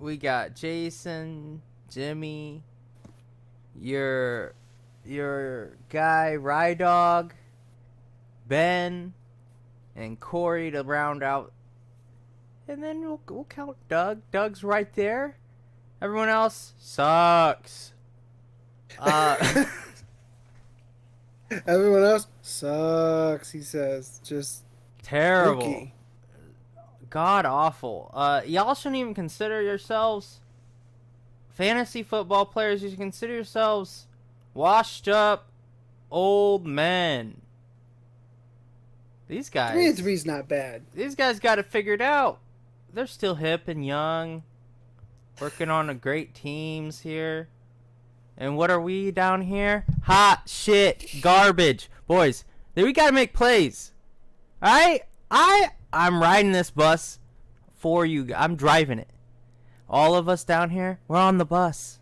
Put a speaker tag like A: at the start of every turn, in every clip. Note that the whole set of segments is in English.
A: We got Jason, Jimmy, your guy Rydog, Ben, and Corey to round out. And then we'll count Doug. Doug's right there. Everyone else sucks.
B: Everyone else sucks, he says. Just
A: terrible.
B: Pookie.
A: God awful. Y'all shouldn't even consider yourselves fantasy football players. You should consider yourselves washed up old men. These guys.
B: 3-3's not bad.
A: These guys got it figured out. They're still hip and young, working on great teams here. And what are we down here? Hot shit, garbage, boys. We gotta make plays. All right, I'm riding this bus for you. I'm driving it. All of us down here, we're on the bus.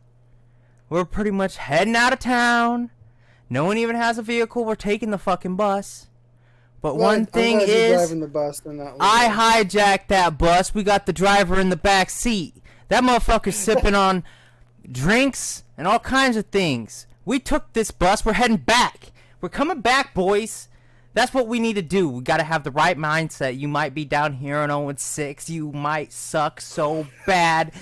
A: We're pretty much heading out of town. No one even has a vehicle. We're taking the fucking bus. But one thing is,
B: driving the bus and not
A: I hijacked that bus. We got the driver in the back seat. That motherfucker's sipping on drinks and all kinds of things. We took this bus. We're heading back. We're coming back, boys. That's what we need to do. We got to have the right mindset. You might be down here on 0-6. You might suck so bad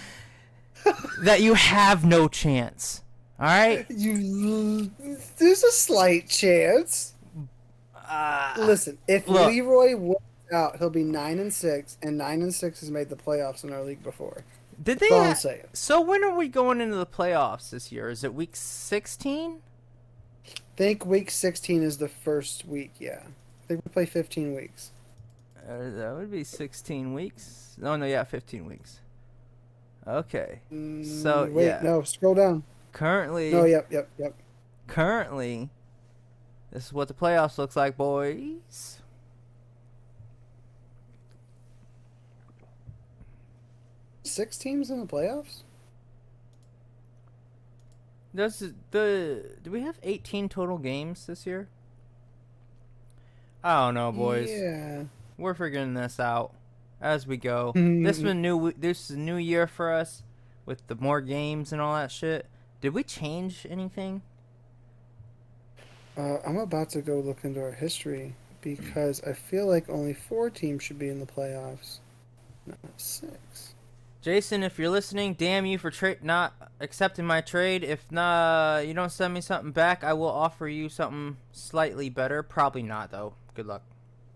A: that you have no chance. All right?
B: There's a slight chance. Listen, if Leroy wins out, he'll be 9-6, and 9-6 has made the playoffs in our league before.
A: Did they? So when are we going into the playoffs this year? Is it week 16?
B: I think week 16 is the first week. Yeah, I think we play 15 weeks.
A: That would be 16 weeks. No, yeah, 15 weeks. Okay. So
B: wait,
A: yeah.
B: No, scroll down.
A: Currently.
B: No, yep.
A: Currently, this is what the playoffs looks like, boys.
B: Six teams in the playoffs?
A: Do we have 18 total games this year? I don't know, boys.
B: Yeah.
A: We're figuring this out as we go. This is a new year for us with the more games and all that shit. Did we change anything?
B: I'm about to go look into our history because I feel like only 4 teams should be in the playoffs, not 6.
A: Jason, if you're listening, damn you for not accepting my trade. If not, you don't send me something back, I will offer you something slightly better. Probably not, though. Good luck.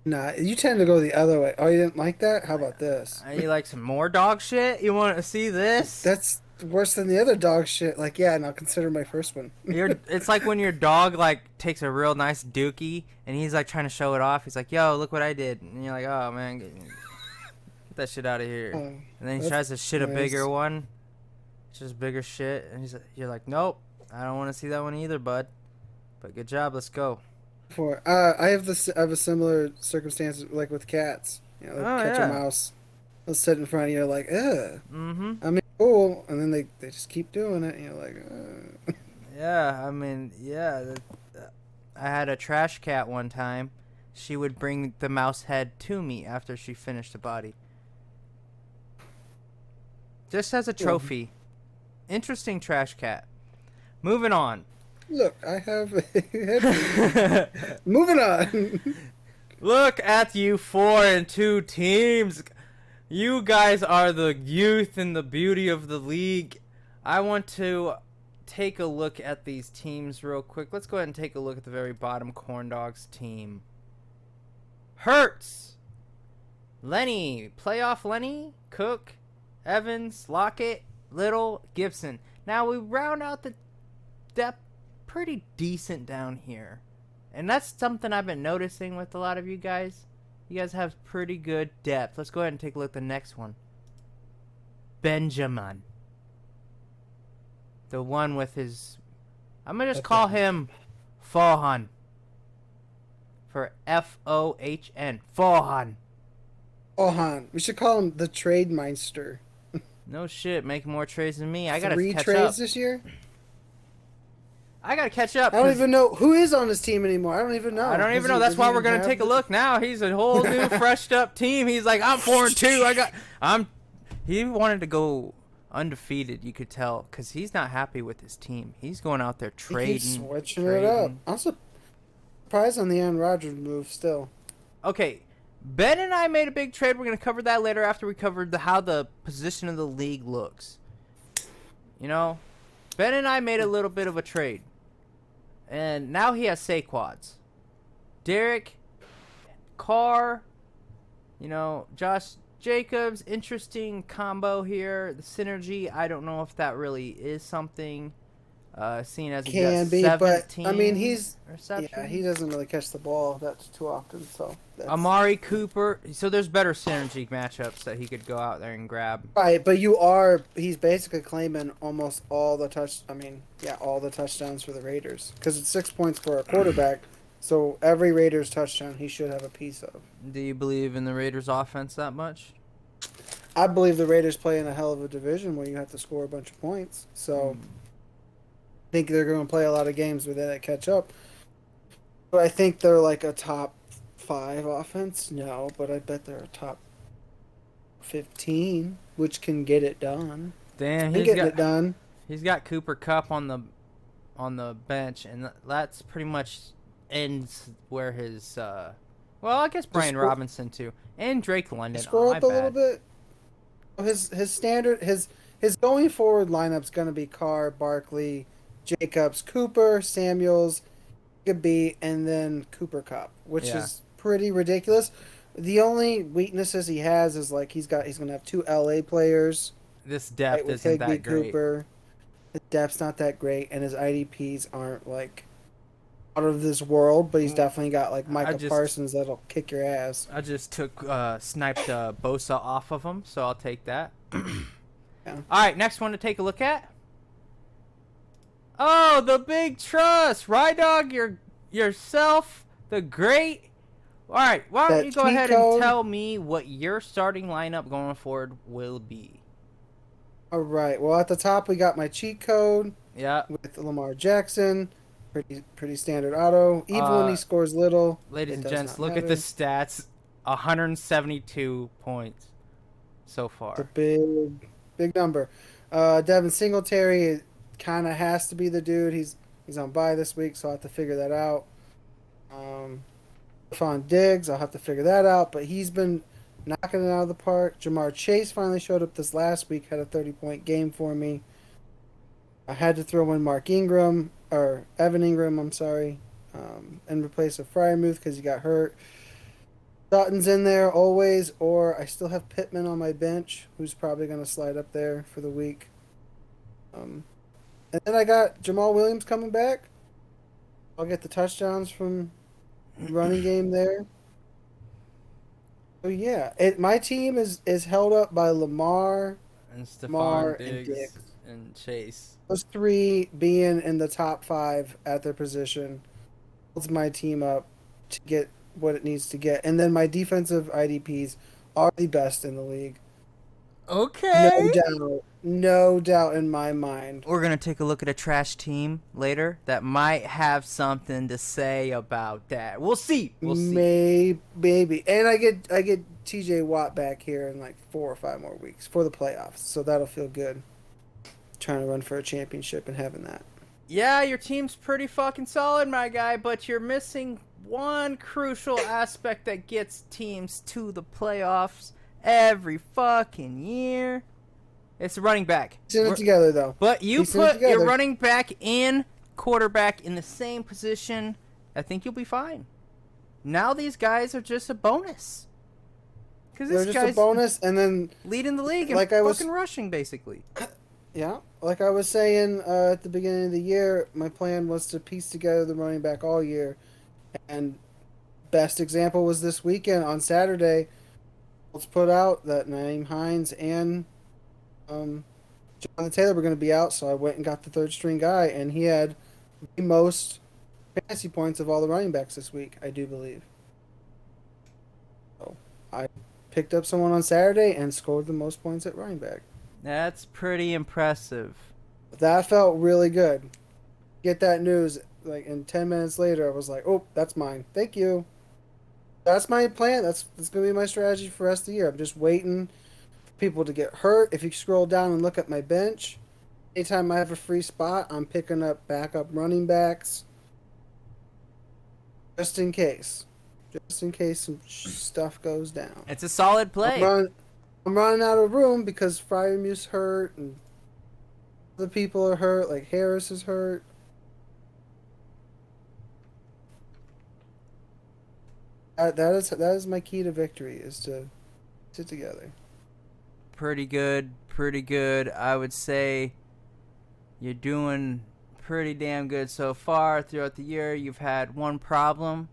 B: Nah, you tend to go the other way. Oh, you didn't like that? How about this?
A: You like some more dog shit? You want to see this?
B: That's worse than the other dog shit. Like, yeah, and I'll consider my first one.
A: It's like when your dog, like, takes a real nice dookie, and he's, like, trying to show it off. He's like, yo, look what I did. And you're like, oh, man, get that shit out of here. And then he tries to shit a bigger one. It's just bigger shit. And you're like, nope, I don't want to see that one either, bud. But good job, let's go.
B: I have a similar circumstance like with cats. You know, catch a mouse, they'll sit in front of you like, ugh.
A: Mm-hmm.
B: I mean, cool, and then they just keep doing it, and you're like, ugh.
A: Yeah, I mean, yeah. I had a trash cat one time. She would bring the mouse head to me after she finished the body. Just as a trophy. Interesting trash cat. Moving on.
B: Look, I have a Moving on.
A: Look at you 4-2 teams. You guys are the youth and the beauty of the league. I want to take a look at these teams real quick. Let's go ahead and take a look at the very bottom Corn Dogs team. Hurts. Lenny. Playoff Lenny. Cook. Evans. Lockett. Little. Gibson. Now we round out the depth pretty decent down here. And that's something I've been noticing with a lot of you guys. You guys have pretty good depth. Let's go ahead and take a look at the next one. Benjamin. The one with his... I'm going to just call him Fohan. For F-O-H-N. Fohan.
B: Fohan. We should call him the Trade Meister.
A: No shit. Making more trades than me. I got to catch up.
B: 3 trades this year?
A: I gotta catch up.
B: I don't even know who is on his team anymore. I don't even know.
A: I don't even know. That's why we're gonna take a look now. He's a whole new, freshed up team. He's like, I'm 4-2. He wanted to go undefeated. You could tell because he's not happy with his team. He's going out there
B: He keeps
A: trading,
B: switching it up.
A: trading.
B: I'm surprised on the Aaron Rodgers move still.
A: Okay, Ben and I made a big trade. We're gonna cover that later after we covered how the position of the league looks. You know, Ben and I made a little bit of a trade, and now he has Saquads, Derek, Carr, Josh Jacobs. Interesting combo here. The synergy. I don't know if that really is something. Seeing as he got
B: Can be, but
A: 17
B: I mean, he
A: receptions.
B: doesn't really catch the ball that's too often. So
A: Amari Cooper. So there's better synergy matchups that he could go out there and grab.
B: right, but he's basically claiming almost all the all the touchdowns for the Raiders because it's 6 points for a quarterback. So every Raiders touchdown he should have a piece of.
A: Do you believe in the Raiders offense that much?
B: I believe the Raiders play in a hell of a division where you have to score a bunch of points. So I think they're going to play a lot of games where they catch up. But I think they're like a top 5 offense. No, but I bet they're a top 15, which can get it done.
A: Damn, He's got Cooper Kupp on the bench, and that's pretty much ends where his. Well, I guess Brian Robinson too, and Drake London.
B: Scroll up a little bit. His standard his going forward lineup's going to be Carr, Barkley, Jacobs, Cooper, Samuels, Jacoby, and then Cooper Kupp, which is pretty ridiculous. The only weaknesses he has is like he's going to have 2 LA players.
A: This depth isn't that great.
B: Cooper. His depth's not that great, and his IDPs aren't like out of this world, but he's definitely got like Micah Parsons that'll kick your ass.
A: I just sniped Bosa off of him, so I'll take that.
B: Yeah.
A: All right, next one to take a look at. Oh, the big trust, Rydog, yourself, the great. All right, why don't you go ahead and tell me what your starting lineup going forward will be?
B: All right. Well, at the top we got my cheat code.
A: Yeah.
B: With Lamar Jackson, pretty standard auto. Even when he scores little.
A: Ladies and gents, look at the stats. 172 points so far.
B: It's a big number. Devin Singletary kind of has to be the dude. He's on bye this week, so I'll have to figure that out. Stephon Diggs, I'll have to figure that out, but he's been knocking it out of the park. Jamar Chase finally showed up this last week, had a 30-point game for me. I had to throw in Evan Ingram, I'm sorry, in replace of Freiermuth because he got hurt. Sutton's in there always, or I still have Pittman on my bench, who's probably going to slide up there for the week. And then I got Jamal Williams coming back. I'll get the touchdowns from running game there. So yeah, my team is held up by Lamar
A: and Stephon Diggs and Chase.
B: Those 3 being in the top 5 at their position holds my team up to get what it needs to get. And then my defensive IDPs are the best in the league.
A: Okay.
B: No doubt in my mind.
A: We're going to take a look at a trash team later that might have something to say about that. We'll see.
B: Maybe. And I get TJ Watt back here in like 4 or 5 more weeks for the playoffs. So that'll feel good. Trying to run for a championship and having that.
A: Yeah, your team's pretty fucking solid, my guy, but you're missing one crucial aspect that gets teams to the playoffs every fucking year. It's a running back.
B: Piecing it together, though.
A: But you put your running back and quarterback in the same position, I think you'll be fine. Now these guys are just a bonus.
B: They're just a bonus, and then
A: leading the league and fucking rushing, basically.
B: Yeah, like I was saying at the beginning of the year, my plan was to piece together the running back all year. And best example was this weekend on Saturday. Let's put out that Naeem Hines and Jonathan Taylor were going to be out, so I went and got the 3rd string guy, and he had the most fantasy points of all the running backs this week, I do believe. So I picked up someone on Saturday and scored the most points at running back.
A: That's pretty impressive.
B: That felt really good. Get that news, like, in 10 minutes later, I was like, oh, that's mine. Thank you. That's my plan. That's going to be my strategy for the rest of the year. I'm just waiting people to get hurt. If you scroll down and look at my bench, anytime I have a free spot, I'm picking up backup running backs just in case. Just in case some stuff goes down.
A: It's a solid play.
B: I'm running out of room because Fryermuth's hurt and other people are hurt, like Harris is hurt. That is my key to victory, is to sit together.
A: Pretty good, pretty good. I would say you're doing pretty damn good so far throughout the year. You've had one problem.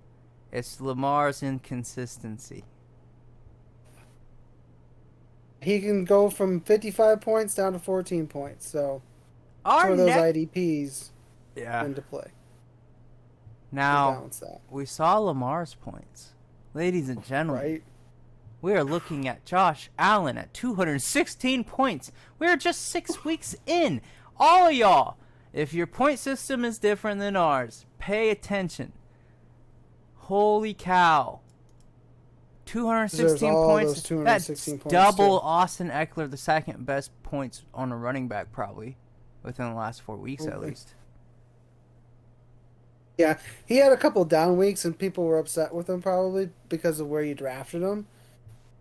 A: It's Lamar's inconsistency.
B: He can go from 55 points down to 14 points, so some of those IDPs into play.
A: Now, we saw Lamar's points. Ladies and gentlemen,
B: right?
A: We are looking at Josh Allen at 216 points. We are just 6 weeks in. All of y'all, if your point system is different than ours, pay attention. Holy cow. 216 points. 216 that's double Austin Eckler, the second best points on a running back probably within the last 4 weeks at least.
B: Yeah, he had a couple down weeks and people were upset with him probably because of where you drafted him.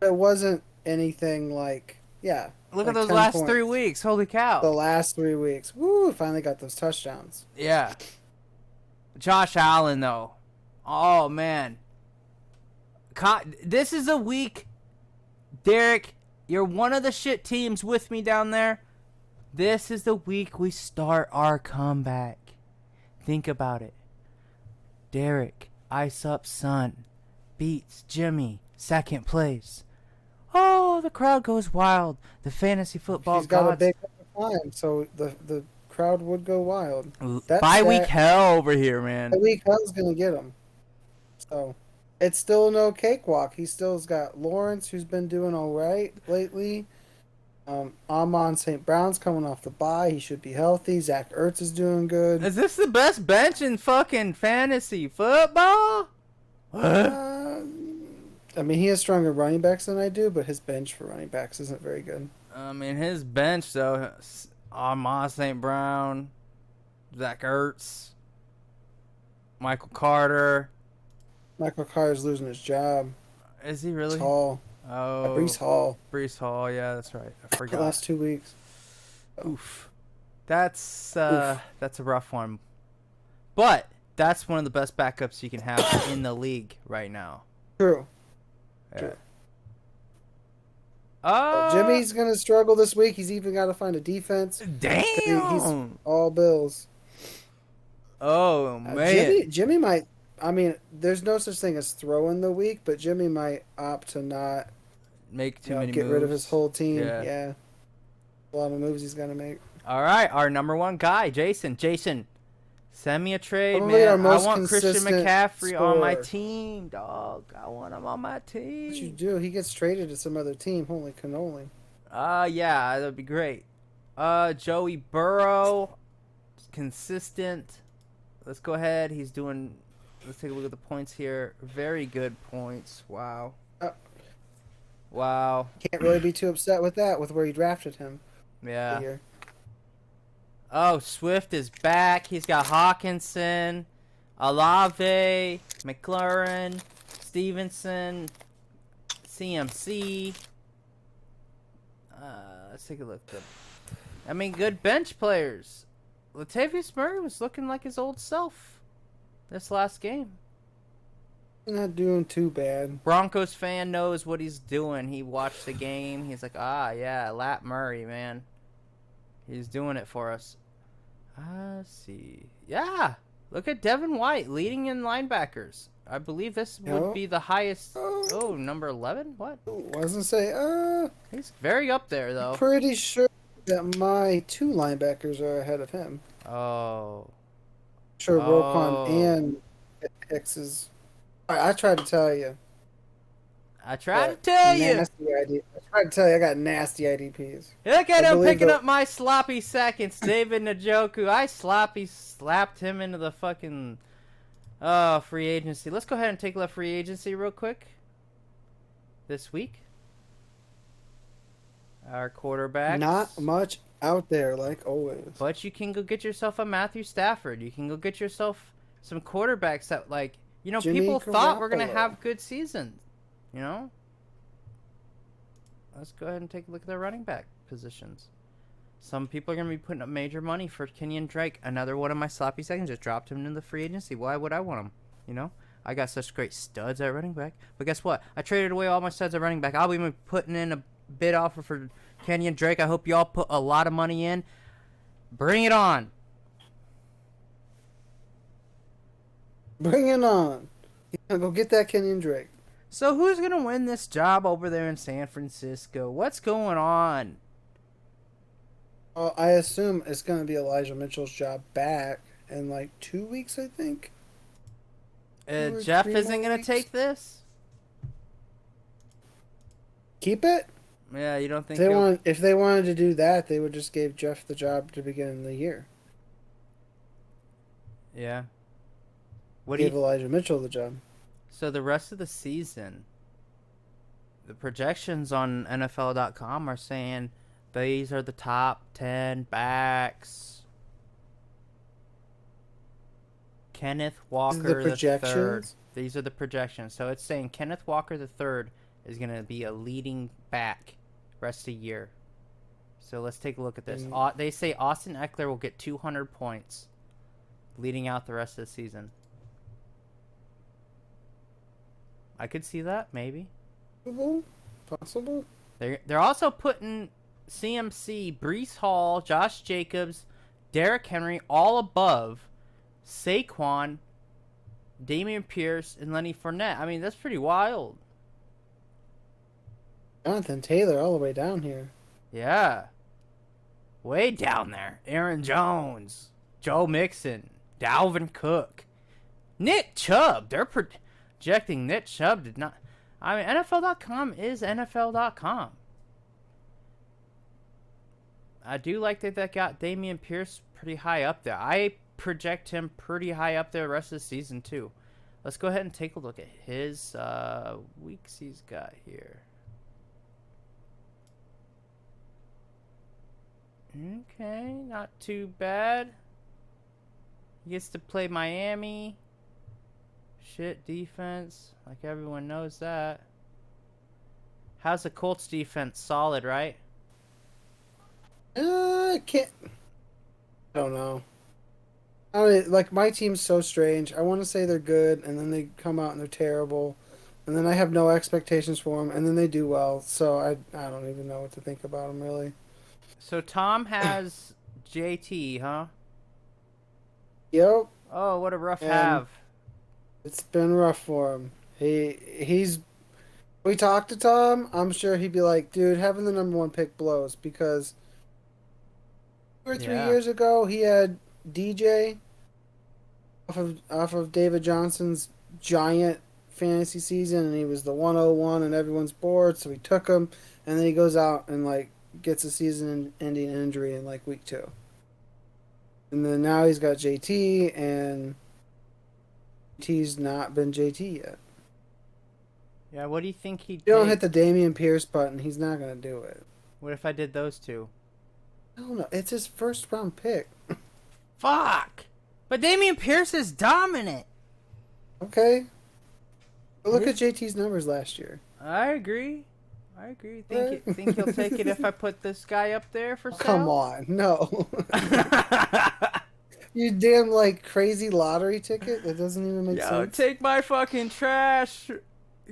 B: It wasn't anything like,
A: look like at those last points. 3 weeks. Holy cow.
B: The last 3 weeks. Woo, finally got those touchdowns.
A: Yeah. Josh Allen, though. Oh, man. This is a week. Derek, you're one of the shit teams with me down there. This is the week we start our comeback. Think about it. Derek, Ice Up Son, beats Jimmy, second place. Oh, the crowd goes wild. The fantasy football
B: He's got a big climb, so the crowd would go wild.
A: Bye-week hell over here, man.
B: Bye-week hell's going to get him. So, it's still no cakewalk. He still's got Lawrence, who's been doing all right lately. Amon St. Brown's coming off the bye. He should be healthy. Zach Ertz is doing good.
A: Is this the best bench in fucking fantasy football?
B: I mean, he has stronger running backs than I do, but his bench for running backs isn't very good.
A: I mean, his bench, though, Amon St. Brown, Zach Ertz, Michael Carter.
B: Michael Carter's losing his job.
A: Is he really?
B: Hall.
A: Oh,
B: Breece Hall.
A: Breece Hall, yeah, that's right. I forgot.
B: The last 2 weeks.
A: Oof. That's a rough one. But that's one of the best backups you can have in the league right now.
B: True.
A: Yeah.
B: True. Jimmy's going to struggle this week. He's even got to find a defense.
A: Damn.
B: He's all Bills.
A: Oh, man.
B: Jimmy might... I mean, there's no such thing as throwing the week, but Jimmy might opt to not
A: make too many
B: get
A: moves.
B: Rid of his whole team.
A: Yeah.
B: A lot of moves he's going to make.
A: All right, our number one guy, Jason. Jason, send me a trade, man. I want Christian McCaffrey on my team, dog. I want him on my team.
B: What you do? He gets traded to some other team. Holy cannoli.
A: Yeah, that'd be great. Joey Burrow, consistent. Let's go ahead. He's doing... Let's take a look at the points here. Very good points. Wow. Wow.
B: Can't really be too upset with that, with where you drafted him.
A: Yeah. Oh, Swift is back. He's got Hawkinson, Olave, McLaurin, Stevenson, CMC. Let's take a look. I mean, good bench players. Latavius Murray was looking like his old self this last game.
B: Not doing too bad.
A: Broncos fan knows what he's doing. He watched the game. He's like, yeah, Lat Murray, man. He's doing it for us. Let's see. Yeah. Look at Devin White leading in linebackers. I believe this would be the highest. Number 11? What?
B: Wasn't say,
A: He's very up there, though.
B: Pretty sure that my 2 linebackers are ahead of him.
A: Oh.
B: Sure, Roquan and X's. I tried to tell you.
A: I tried to tell you.
B: I tried to tell you I got nasty IDPs.
A: Look at him picking up my sloppy seconds, David Njoku. I slapped him into the fucking free agency. Let's go ahead and take a look at free agency real quick. This week. Our quarterbacks.
B: Not much out there, like always.
A: But you can go get yourself a Matthew Stafford. You can go get yourself some quarterbacks that, like,
B: Jimmy
A: people thought we're going to
B: Garoppolo.
A: have good seasons. Let's go ahead and take a look at their running back positions. Some people are going to be putting up major money for Kenyon Drake. Another one of my sloppy seconds just dropped him into the free agency. Why would I want him? I got such great studs at running back. But guess what? I traded away all my studs at running back. I'll be putting in a bid offer for Kenyon Drake. I hope y'all put a lot of money in. Bring it on.
B: Bring it on. Go get that Kenyon Drake.
A: So who's going to win this job over there in San Francisco? What's going on?
B: Well, I assume it's going to be Elijah Mitchell's job back in like 2 weeks, I think.
A: Jeff isn't going to take this?
B: Keep it?
A: Yeah, you don't think
B: if they wanted to do that, they would just give Jeff the job to begin the year.
A: Yeah.
B: Give Elijah Mitchell the job.
A: So the rest of the season, the projections on NFL.com are saying these are the top 10 backs. Kenneth Walker the third. These are the projections. So it's saying Kenneth Walker the third is going to be a leading back rest of the year. So let's take a look at this. They say Austin Eckler will get 200 points leading out the rest of the season. I could see that, maybe.
B: Possible.
A: They're also putting CMC, Breece Hall, Josh Jacobs, Derrick Henry all above Saquon, Dameon Pierce, and Lenny Fournette. I mean, that's pretty wild.
B: Jonathan Taylor all the way down here.
A: Yeah. Way down there. Aaron Jones, Joe Mixon, Dalvin Cook, Nick Chubb. They're projecting Nick Chubb did not. I mean, NFL.com is NFL.com. I do like that got Dameon Pierce pretty high up there. I project him pretty high up there the rest of the season, too. Let's go ahead and take a look at his weeks he's got here. Okay, not too bad. He gets to play Miami. Shit defense. Like everyone knows that. How's the Colts defense? Solid, right?
B: I don't know. I mean, like, my team's so strange. I want to say they're good, and then they come out and they're terrible. And then I have no expectations for them, and then they do well. So I don't even know what to think about them, really.
A: So Tom has JT, huh?
B: Yep.
A: Oh, what a rough have.
B: It's been rough for him. We talked to Tom. I'm sure he'd be like, dude, having the number one pick blows, because 2 or 3 years ago he had DJ off of David Johnson's giant fantasy season, and he was the 101 and everyone's bored, so we took him, and then he goes out and like gets a season-ending injury in like week 2. And then now he's got JT, and JT's not been JT yet.
A: Yeah, what do you think he'd
B: You don't hit the Dameon Pierce button, he's not going to do it.
A: What if I did those two?
B: I don't know. It's his first round pick.
A: Fuck! But Dameon Pierce is dominant.
B: Okay. But look at JT's numbers last year.
A: I agree. Think he'll take it if I put this guy up there for sale?
B: Come on, no. You damn, like, crazy lottery ticket? That doesn't even make sense.
A: Take my fucking trash.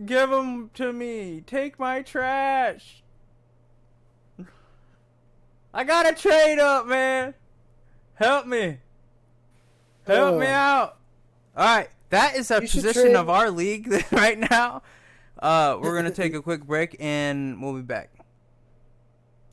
A: Give them to me. Take my trash. I gotta trade up, man. Help me. Help me out. Alright, that is a position of our league right now. We're going to take a quick break and we'll be back.